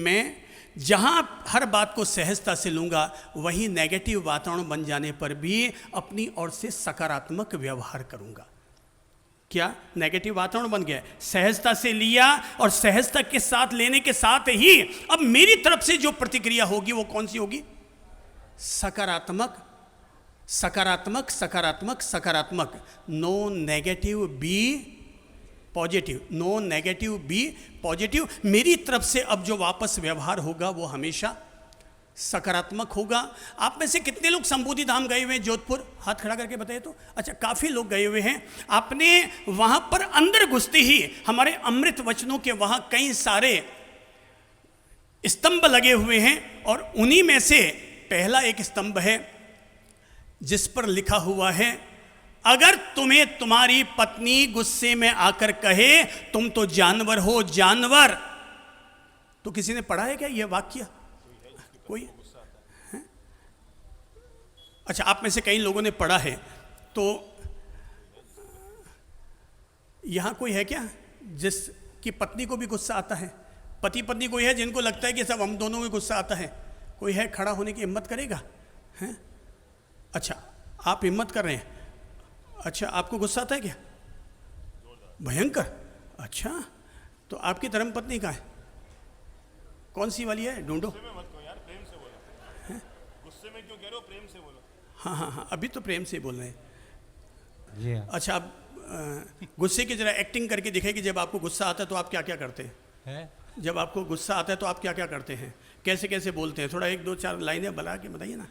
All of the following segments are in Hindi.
मैं जहाँ हर बात को सहजता से लूँगा, वहीं नेगेटिव वातावरण बन जाने पर भी अपनी ओर से सकारात्मक व्यवहार करूँगा। क्या नेगेटिव वातावरण बन गया? सहजता से लिया और सहजता के साथ लेने के साथ ही अब मेरी तरफ से जो प्रतिक्रिया होगी वो कौन सी होगी? सकारात्मक, सकारात्मक, सकारात्मक, सकारात्मक। No negative be positive, no negative be positive. मेरी तरफ से अब जो वापस व्यवहार होगा वो हमेशा सकारात्मक होगा। आप में से कितने लोग संबोधि धाम गए हुए हैं? जोधपुर हाथ खड़ा करके बताइए तो। अच्छा, काफ़ी लोग गए हुए हैं। आपने वहाँ पर अंदर घुसते ही हमारे अमृत वचनों के वहाँ कई सारे स्तंभ लगे हुए हैं और उन्हीं में से पहला एक स्तंभ है जिस पर लिखा हुआ है, अगर तुम्हें तुम्हारी पत्नी गुस्से में आकर कहे तुम तो जानवर हो, जानवर। तो किसी ने पढ़ा है क्या ये वाक्य? कोई है? अच्छा, आप में से कई लोगों ने पढ़ा है। तो यहां कोई है क्या जिसकी पत्नी को भी गुस्सा आता है? पति पत्नी कोई है जिनको लगता है कि सब हम दोनों में गुस्सा आता है? कोई है? खड़ा होने की हिम्मत करेगा? हैं? अच्छा, आप हिम्मत कर रहे हैं। अच्छा, आपको गुस्सा आता है क्या? भयंकर। अच्छा, तो आपकी धर्मपत्नी कहाँ है? कौन सी वाली है? ढूंढो। गुस्से में क्यों कह रहे हो? प्रेम से बोलो। हाँ हाँ हाँ, अभी तो प्रेम से बोल रहे हैं जी हाँ। अच्छा, आप गुस्से की जरा एक्टिंग करके दिखाइए कि जब आपको गुस्सा आता है तो आप क्या क्या करते हैं? जब आपको गुस्सा आता है तो आप क्या क्या करते हैं? कैसे कैसे बोलते हैं? थोड़ा एक दो चार लाइनें बना के बताइए ना।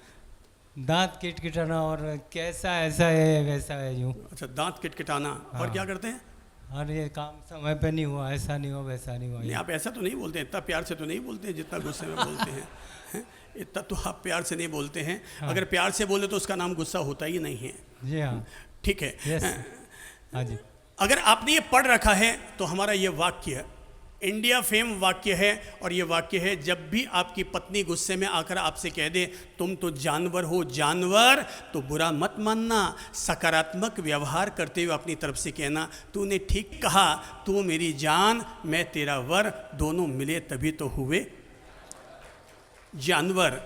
दांत किटकिटाना और कैसा ऐसा है वैसा है यूँ। अच्छा, दांत किटकिटाना। और क्या करते हैं? और ये काम समय पे नहीं हुआ, ऐसा नहीं हुआ, वैसा नहीं हुआ। नहीं, आप ऐसा तो नहीं बोलते, इतना प्यार से तो नहीं बोलते जितना गुस्से में बोलते हैं। इतना तो आप प्यार से नहीं बोलते हैं। हाँ। अगर प्यार से बोले तो उसका नाम गुस्सा होता ही नहीं है। जी हाँ। ठीक है। यस। हाँ जी। अगर आपने ये पढ़ रखा है तो हमारा ये वाक्य इंडिया फेम वाक्य है, और ये वाक्य है, जब भी आपकी पत्नी गुस्से में आकर आपसे कह दे तुम तो जानवर हो, जानवर, तो बुरा मत मानना। सकारात्मक व्यवहार करते हुए अपनी तरफ से कहना, तूने ठीक कहा, तू मेरी जान, मैं तेरा वर, दोनों मिले तभी तो हुए जानवर।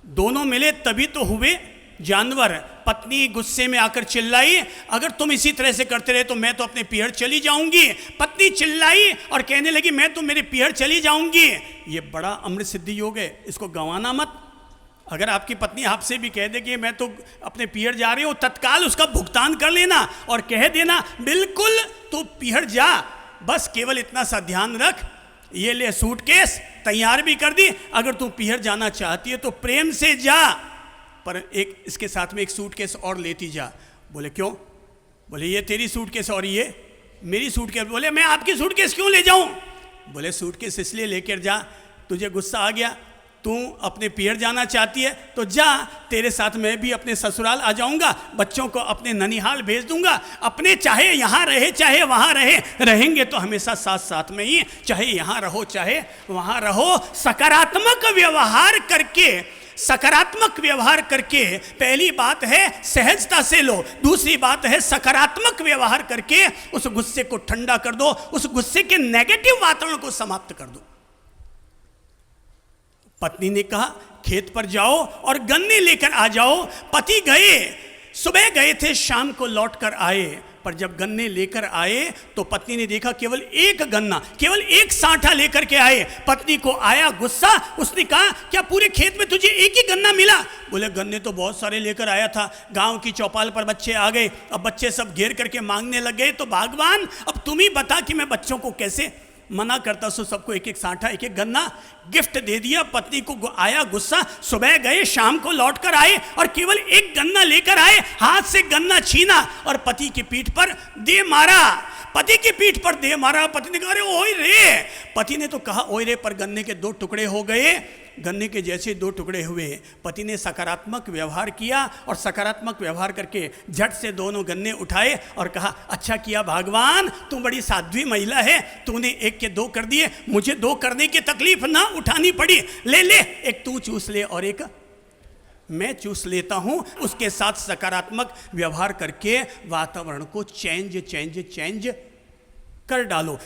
दोनों मिले तभी तो हुए जानवर। पत्नी गुस्से में आकर चिल्लाई, अगर तुम इसी तरह से करते रहे तो मैं तो अपने पीहर चली जाऊंगी। पत्नी चिल्लाई और कहने लगी मैं तो मेरे पीहर चली जाऊंगी। ये बड़ा अमृत सिद्धि योग है, इसको गंवाना मत। अगर आपकी पत्नी आपसे भी कह दे कि मैं तो अपने पीहर जा रही हूँ, तत्काल उसका भुगतान कर लेना और कह देना बिल्कुल तू पीहर जा, बस केवल इतना सा ध्यान रख, ये ले सूटकेस तैयार भी कर दी, अगर तू पीहर जाना चाहती है तो प्रेम से जा, पर एक इसके साथ में एक सूटकेस और लेती जा। बोले क्यों? बोले ये तेरी सूटकेस और ये मेरी सूटकेस। बोले मैं आपकी सूटकेस क्यों ले जाऊं? बोले सूटकेस इसलिए लेकर जा, तुझे गुस्सा आ गया, तू अपने पीहर जाना चाहती है तो जा, तेरे साथ मैं भी अपने ससुराल आ जाऊंगा, बच्चों को अपने ननिहाल भेज दूंगा, अपने चाहे यहाँ रहे चाहे वहाँ रहे, रहेंगे तो हमेशा साथ साथ में ही, चाहे यहाँ रहो चाहे वहाँ रहो। सकारात्मक व्यवहार करके, सकारात्मक व्यवहार करके, पहली बात है सहजता से लो, दूसरी बात है सकारात्मक व्यवहार करके उस गुस्से को ठंडा कर दो, उस गुस्से के नेगेटिव वातावरण को समाप्त कर दो। पत्नी ने कहा खेत पर जाओ और गन्ने लेकर आ जाओ। पति गए, सुबह गए थे, शाम को लौट कर आए, पर जब गन्ने लेकर आए तो पत्नी ने देखा केवल एक गन्ना, केवल एक साँठा लेकर के आए। पत्नी को आया गुस्सा, उसने कहा क्या पूरे खेत में तुझे एक ही गन्ना मिला? बोले गन्ने तो बहुत सारे लेकर आया था, गांव की चौपाल पर बच्चे आ गए, अब बच्चे सब घेर करके मांगने लग गए, तो भगवान अब तुम ही बता कि मैं बच्चों को कैसे मना करता। सो सबको एक एक साँठा, एक एक गन्ना गिफ्ट दे दिया। पत्नी को आया गुस्सा, सुबह गए, शाम को लौट कर आए और केवल एक गन्ना लेकर आए, हाथ से गन्ना छीना और पति की पीठ पर दे मारा। पति की पीठ पर दे मारा। पति ने कहा अरे ओए रे। पति ने तो कहा ओए रे, पर गन्ने के दो टुकड़े हो गए। गन्ने के जैसे दो टुकड़े हुए। पति ने सकारात्मक व्यवहार किया और सकारात्मक व्यवहार करके झट से दोनों गन्ने उठाए और कहा अच्छा किया भगवान, तू बड़ी साध्वी महिला है, तूने एक के दो कर दिए, मुझे दो करने की तकलीफ ना उठानी पड़ी। ले ले, एक तू चूस ले और एक मैं चूस लेता हूं। उसके साथ सकारात्मक व्यवहार करके वातावरण को चेंज कर डालो।